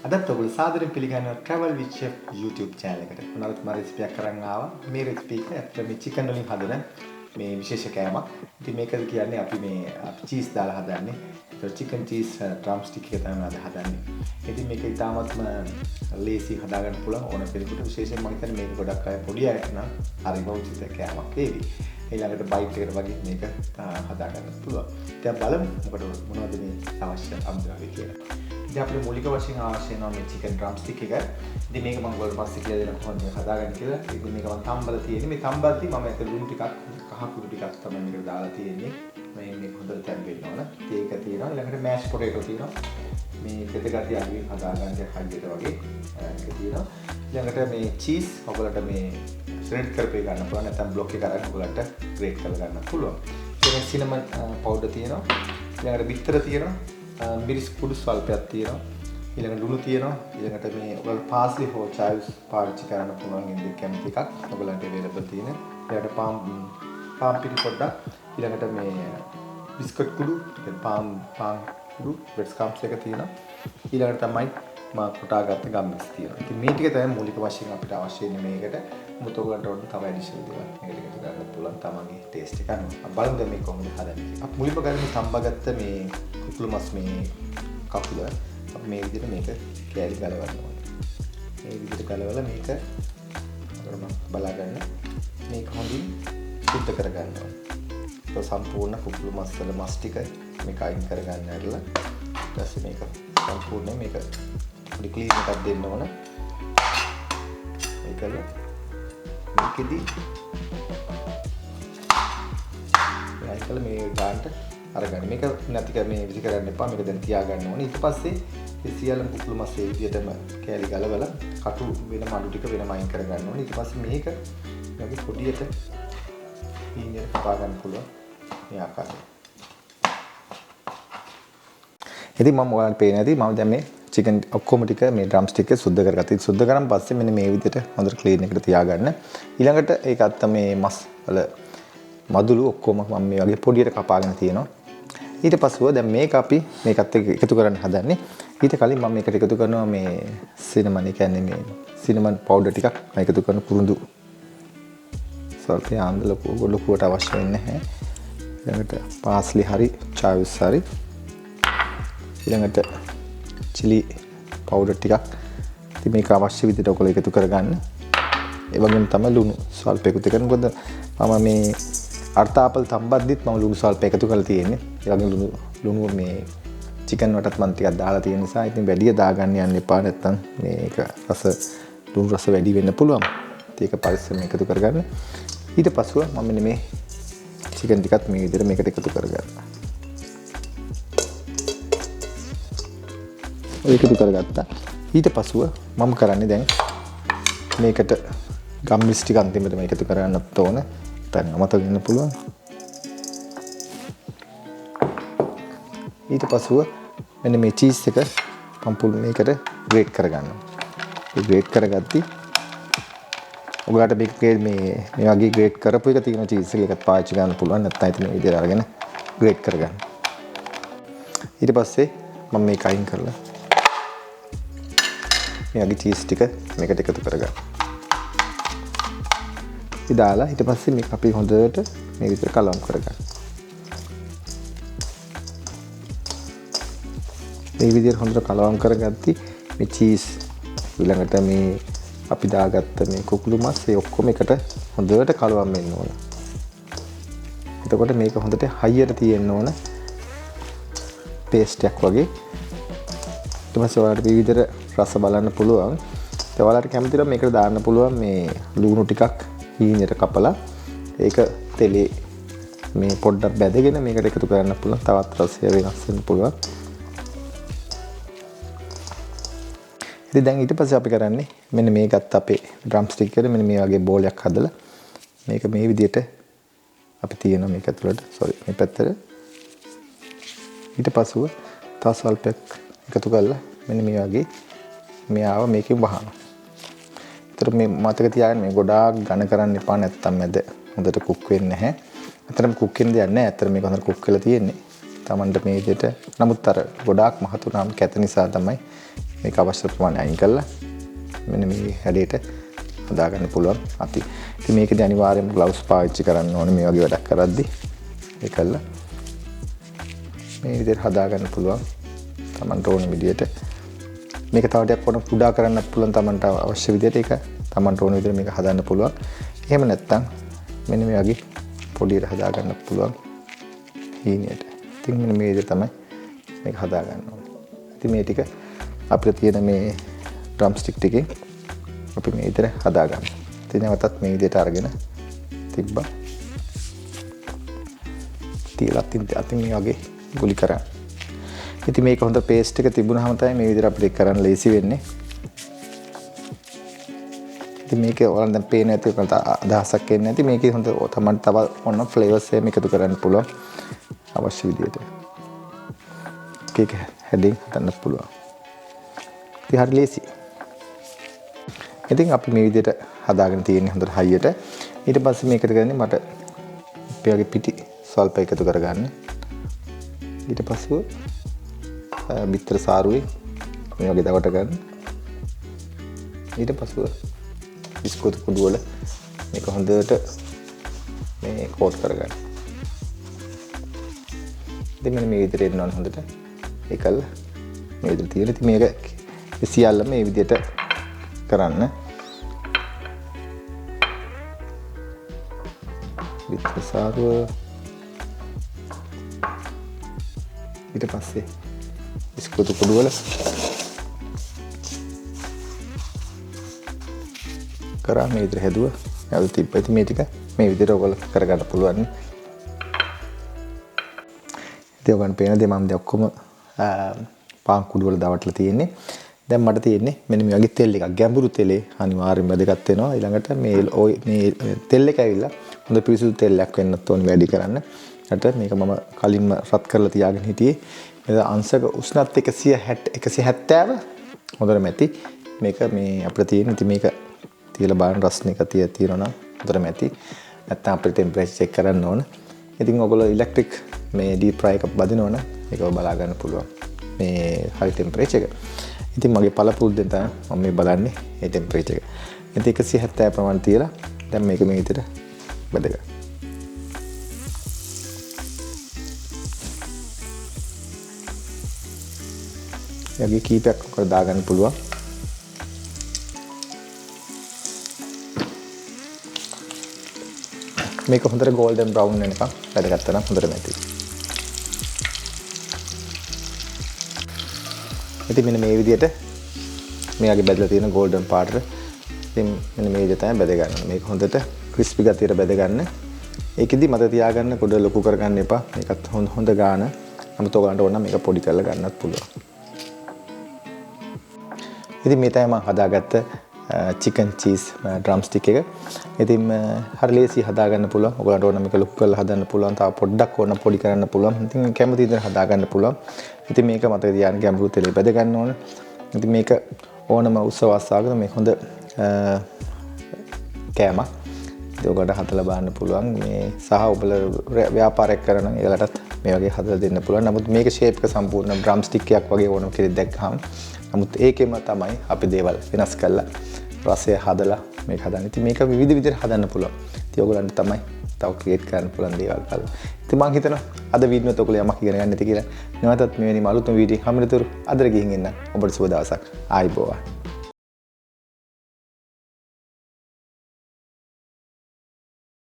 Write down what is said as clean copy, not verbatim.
අදත් ඔයගොල්ලෝ සාදරයෙන් පිළිගන්නවා Travel with Chef YouTube channel එකට. මොනවාද මම රෙසිපි එකක් කරන් ආවා. මේ රෙසිපි එක ඇත්තට මේ chicken වලින් හදන මේ විශේෂ කෑමක්. ඉතින් මේකද කියන්නේ අපි cheese දාලා හදන්නේ. ඒක chicken cheese drumstick එක තමයි අද හදන්නේ. ඉතින් මේක ඉතාමත්ම ලේසි හදාගන්න පුළුවන් ඕන කෙනෙකුට. විශේෂයෙන් මම හිතන්නේ මේක ගොඩක් අය පොඩි අයට නම් හරිම උචිත කෑමක් වේවි. ඊළඟට බයිට් එකට වගේ මේක හදාගන්න පුළුවන්. දැන් බලමු මොනවද මේ අවශ්‍ය අමුද්‍රව්‍ය කියලා. ඉතින් අපිට මූලික වශයෙන් අවශ්‍ය වෙනවා මේ chicken drumstick එක. ඉතින් මේක මම ඔයාලට පස්සේ කියලා දෙන්න කොහොමද මේක හදාගන්නේ කියලා. ඉතින් මේක මම තම්බලා තියෙන්නේ. මේ තම්බද්දි මම ඒක ලුණු ටිකක් කහ කුඩු ටිකක් තමයි මේකට දාලා තියෙන්නේ. මේක හොඳට තැම්බෙන්න ඕන. ඒක තියෙනවා. ඊළඟට mashed potato තියෙනවා. මේ දෙත ගතිය අගින් හදාගන්න හරියට වගේ ඒක තියෙනවා. ඊළඟට මේ cheese ඔයගලට මේ shred කරපේ ගන්න පුළුවන්. නැත්නම් block එක අරන් ඔයගලට grate කරලා ගන්න පුළුවන්. ඊළඟට cinnamon powder තියෙනවා. ඊළඟට බිත්තර තියෙනවා. මිරිස් කුඩු ස්වල්පයක් තියෙනවා. ඊළඟට ලුණු තියෙනවා. ඊළඟට මේ ඔයගොල්ලෝ parsley හෝ chives පාවිච්චි කරන්න පුළුවන් ඉන්දිය කැමති එකක්. ඔයගලන්ට available තියෙන. ඊළඟට පාම් පිටි පොඩ්ඩක්. ඊළඟට මේ බිස්කට් කුඩු, පාම් කුඩු, bread crumbs එක තියෙනවා. ඊළඟට තමයි මම කොටාගත්ත ගම්මිස් තියෙනවා. ඉතින් මේ ටික තමයි මූලික වශයෙන් අපිට අවශ්‍ය වෙන්නේ මේකට. මුත් ඔයගලන්ට ඕන තව ඇඩිෂනල් දේවල් මේකට එකතු කරන්න පුළුවන් තමන්ගේ ටේස්ට් එක අනුව. අපි බලමු දැන් මේක කොහොමද හදන්නේ. අපි මුලින්ම ගන්න සම්බගත්ත මේ කුකුළු මස් මේ කකුල අපි මේ විදිහට මේක කෑලි ගලවන්න ඕනේ. මේ විදිහට ගලවලා මේක බලා ගන්න. මේක හොඳින් සුද්ධ කර ගන්න ඕනේ. ඒක සම්පූර්ණ කුකුළු මස් වල මස් ටික මේක අයින් කර ගන්න ඇරලා ඊපස්සේ මේක සම්පූර්ණයෙන් මේක පොඩි ක්ලීන් එකක් දෙන්න ඕන. ඒකල මේකෙදි ඒකල මේ ගානට අරගන්න. මේක නැති කර මේ විදි කරන්න එපා. මේක දැන් තියාගන්න ඕනේ. ඊට පස්සේ මේ සියල්ලම කුකුළු මස් ඒ විදිහටම කෑලි ගලවලා කටු වෙන මඩු ටික වෙනම අයින් කර ගන්න ඕනේ. ඊට පස්සේ මේක මේක පොඩියට පීනියට කපා ගන්න පුළුවන් මේ ආකාරයට. ඉතින් මම ඔයාලට පේන ඇති මම දැන් මේ chicken ඔක්කොම ටික මේ drumstick එක සුද්ධ කරගත්තා. සුද්ධ කරන් පස්සේ මෙන්න මේ විදිහට හොඳට clean එකට තියාගන්න. ඊළඟට ඒකත් මේ මස් වල මදුළු ඔක්කොම මම මේ වගේ පොඩියට කපාගෙන තියෙනවා. ඊට පස්සෙව දැන් මේක අපි මේකත් එක්ක එකතු කරන්න හදන්නේ. ඊට කලින් මම මේකට එකතු කරනවා මේ cinnamon, ඒ කියන්නේ මේ cinnamon powder ටිකක් මම එකතු කරන කුරුඳු. සල්පේ ආන්ද ලොකුවට අවශ්‍ය වෙන්නේ නැහැ. ඊළඟට parsley හරි chives හරි ඊළඟට chili powder ටිකක්. ඉතින් මේක අවශ්‍ය විදිහට ඔයගොල්ලෝ එකතු කරගන්න. ඒ වගේම තමයි ලුණු ස්වල්ප එකතු කරන්න. මොකද මම මේ අර්තාපල් තම්බද්දිත් මම ලුණු ස්වල්ප එකතු කරලා තියෙන්නේ. ඒ වගේම ලුණු මේ chicken වලටත් මම ටිකක් දාලා තියෙන නිසා ඉතින් වැඩිය දාගන්න යන්න එපා. නැත්තම් මේක ලුණු රස වැඩි වෙන්න පුළුවන්. ඒක පරිස්සමෙන් එකතු කරගන්න. ඊට පස්සෙව මම මෙන්න මේ chicken ටිකත් මේ විදිහට මේකට එකතු කරගන්නවා. එකතු කරගත්තා. ඊට පස්සෙව මම කරන්නේ දැන් මේකට ගම්මිස් ටික අන්තිමට මේක එකතු කරගන්නත් ඕන. දැන් අමතක වෙන්න පුළුවන්. ඊට පස්සෙව මෙන්න මේ චීස් එක සම්පූර්ණ මේකට ග්‍රේට් කරගන්නවා. ඒ ග්‍රේට් කරගත්ති ඔයාලට මේ වගේ ග්‍රේට් කරපු එක තියෙන චීස් එකක් පාවිච්චි කරන්න පුළුවන්. නැත්නම් ඉතින් මේ විදිහට අරගෙන ග්‍රේට් කරගන්න. ඊට පස්සේ මම මේක අයින් කරලා මේ වගේ චීස් ටික මේකට එකතු කරගන්න. ඉදාලා ඊට පස්සේ මේක අපි හොඳට මේ විදිහට කලවම් කරගන්න. මේ විදිහට හොඳට කලවම් කරගත්ති මේ චීස් ඊළඟට මේ අපි දාගත්ත මේ කුකුළු මස් ඒ ඔක්කොම එකට හොඳට කලවම් වෙන්න ඕන. එතකොට මේක හොඳට හයියට තියෙන්න ඕන පේස්ට් එකක් වගේ. ඊට පස්සේ ඔයාලට විවිධ රස බලන්න පුළුවන්. ඒ ඔයාලට කැමති නම් මේකට දාන්න පුළුවන් මේ ලුණු ටිකක් හීනෙට කපලා ඒක තෙලේ මේ පොඩ්ඩක් බැදගෙන මේකට එකතු කරන්න පුළුවන්. තවත් රසය වෙනස් වෙන්න පුළුවන්. ඉතින් දැන් ඊට පස්සේ අපි කරන්නේ මෙන්න මේකත් අපේ drumstick එකට මෙන්න මේ වගේ බෝලයක් හදලා මේක මේ විදිහට අපි තියෙනවා මේක ඇතුළට මේ පැත්තට. ඊට පස්සෙව තව ස්වල්පයක් එකතු කරලා මෙන්න මේ වගේ මෙයාව මේකෙන් වහනවා. ඒතර මේ මතක තියාගන්න මේ ගොඩාක් ඝන කරන්න එපා නැත්තම් මැද හොඳට කුක් වෙන්නේ නැහැ. අතරම කුක් වෙන්න දෙයක් නැහැ. අතර මේක හොඳට කුක් වෙලා තියෙන්නේ. Tamanට මේ විදිහට. නමුත් අර ගොඩාක් මහතුනාම කැත නිසා තමයි මේක අවශ්‍ය ප්‍රමාණය අයින් කරලා මෙන්න මේ හැඩයට හදා ගන්න පුළුවන් අති. ඉතින් මේකදී අනිවාර්යයෙන්ම ග්ලව්ස් පාවිච්චි කරන්න ඕනේ මේ වගේ වැඩක් කරද්දී. ඒකල්ල මේ විදිහට හදා ගන්න පුළුවන්. Tamanට ඕන විදිහට. මේක තව ටිකක් ඕන කුඩා කරන්නත් පුළුවන් Tamanට අවශ්‍ය විදිහට ඒක Tamanට ඕන විදිහට මේක හදන්න පුළුවන්. එහෙම නැත්නම් මෙන්න මේ වගේ පොඩියට හදා ගන්න පුළුවන් හීනියට. ඉතින් මෙන්න මේ විදිහට තමයි මේක හදා ගන්න ඕනේ. ඉතින් මේ ටික අපිට තියෙන මේ ඩ්‍රම් ස්ටික් ටිකෙන් අපි මේ විදිහට හදා ගන්න. ඉතින් නැවතත් මේ විදිහට අරගෙන තිබ්බා. තියලා අතින් මේ වගේ ගුලි කරා. ඉතින් මේක හොඳ පේස්ට් එක තිබුණාම තමයි මේ විදිහට අපිට කරන්න ලේසි වෙන්නේ. ඉතින් මේක ඔයාලන් දැන් පේන ඇති අදහසක් එන්නේ නැති මේකේ හොඳ තමයි තව ඔන්න ෆ්ලේවර්ස් එකම එකතු කරන්න පුළුවන් අවශ්‍ය විදිහට. කේක් හැඩින් හදන්න පුළුවන්. ඉතින් හරි ලේසි. ඉතින් අපි මේ විදිහට හදාගෙන තියෙන්නේ හොඳට හයියට. ඊට පස්සේ මේකට කරන්නේ මට මේ වගේ පිටි සල්ප එකතු කරගන්න. ඊට පස්සේ බිත්තර සාරුවේ මේ වගේ දවට ගන්න. ඊට පස්සේ බිස්කුට් කුඩු වල මේක හොඳට මේ කෝට් කරගන්න. ඉතින් මෙන්න මේ විදිහට එන්න ඕන හොඳට. ඒකල්ල මේ විදිහට තියලා ඉතින් මේක සියල්ලම මේ විදිහට කරන්න. බිත්තර සාරුව ඊට පස්සේ බිස්කුට් කුඩු වල කරා මේ විදිහට හැදුවා. යාළු තිබ්බා. ඉතින් මේ ටික මේ විදිහට ඔයගොල්ලෝ කරගන්න පුළුවන්. ඉතින් ඔයගොල්ලන් පේන දේ මම දැන් ඔක්කොම පාන් කුඩු වල දවටලා තියෙන්නේ. දැන් මට තියෙන්නේ මෙන්න මේ වගේ තෙල් එකක්. ගැඹුරු තෙලේ අනිවාර්යයෙන්ම වැදගත් වෙනවා. ඊළඟට මේ තෙල් එක ඇවිල්ලා හොඳ පිරිසිදු තෙල්යක් වෙන්නත් ඕනේ වැඩි කරන්න. ඊට මේක මම කලින්ම රත් කරලා තියාගෙන හිටියේ. මේක අංශක උෂ්ණත්වය 170 හොඳට මැති. මේක මේ අපිට තියෙන ඉතින් මේක තියලා බලන්න රස්නේ එක තියෙනවා නම් හොඳට මැති. නැත්නම් අපිට ටෙම්පරේචර් චෙක් කරන්න ඕන. ඉතින් ඔයගොල්ලෝ ඉලෙක්ට්‍රික් මේ ඩීප් ෆ්‍රයි එකක් බදිනවනම් ඒක බලා ගන්න පුළුවන්. මේ හයි ටෙම්පරේචර් එක. ඉතින් මගේ පළපුරුද්දෙන් තමයි මම මේ බලන්නේ මේ ටෙම්පරේචර් එක. ඉතින් 170 ප්‍රමාණය තියලා දැන් මේක මේ විදිහට බදගන්න. යගේ කීපයක් කර දාගන්න පුළුවන්. මේක හොඳට golden brown වෙනකම් වැඩගත්තා නම් හොඳට මැති. ඉතින් මෙන්න මේ විදිහට මේ වගේ බැදලා තියෙන golden පාට. ඉතින් මෙන්න මේ විදිහට තමයි බැද ගන්න. මේක හොඳට crispy ගතියට බැද ගන්න. ඒකෙදි මත තියාගන්න කොට ලොකු කරගන්න එපා. මේකත් හොඳ ගාන. අමුත ඔයගලන්ට ඕන නම් මේක පොඩි කරලා ගන්නත් පුළුවන්. ඉතින් මේ තමයි මම හදාගත්ත chicken cheese drum stick එක. ඉතින් හරි ලේසි හදාගන්න පුළුවන්. ඔයගලන්ට ඕන මේක ලොකු කරලා හදන්න පුළුවන්. තව පොඩ්ඩක් ඕන පොඩි කරන්න පුළුවන්. ඉතින් කැමති විදිහට හදාගන්න පුළුවන්. ඉතින් මේක මතක තියාගන්න ගැඹුරු තෙලේ බැද ගන්න ඕන. ඉතින් මේක ඕනම උත්සව ආසාවකට මේක හොඳ කෑමක්. ඉතින් ඔයගලන්ට හදලා බලන්න පුළුවන්. මේ සහ ඔයගොල්ලෝ ව්‍යාපාරයක් කරන ඒලටත් මේ වගේ හදලා දෙන්න පුළුවන්. නමුත් මේක ෂේප් එක සම්පූර්ණ drum stick එකක් වගේ ඕනම කෙනෙක් දැක්කහම නමුත් ඒකෙම තමයි අපි දේවල් වෙනස් කරලා රසය හදලා මේක හදන්න. ඉතින් මේක විවිධ විදිහට හදන්න පුළුවන්. ඉතින් ඔයගලන්ට තමයි තව ක්‍රියේට් කරන්න පුළුවන් දේවල් බලන්න. ඉතින් මම හිතනවා අද වීඩියෝ එකත් ඔයගොල්ලෝ යමක් ඉගෙන ගන්න ඇති කියලා. නැවතත් මෙවැනි අලුත්ම වීඩියෝ හැමදෙතර අදට ගිහින් එන්න. ඔබට සුබ දවසක්. ආයිබෝවන්.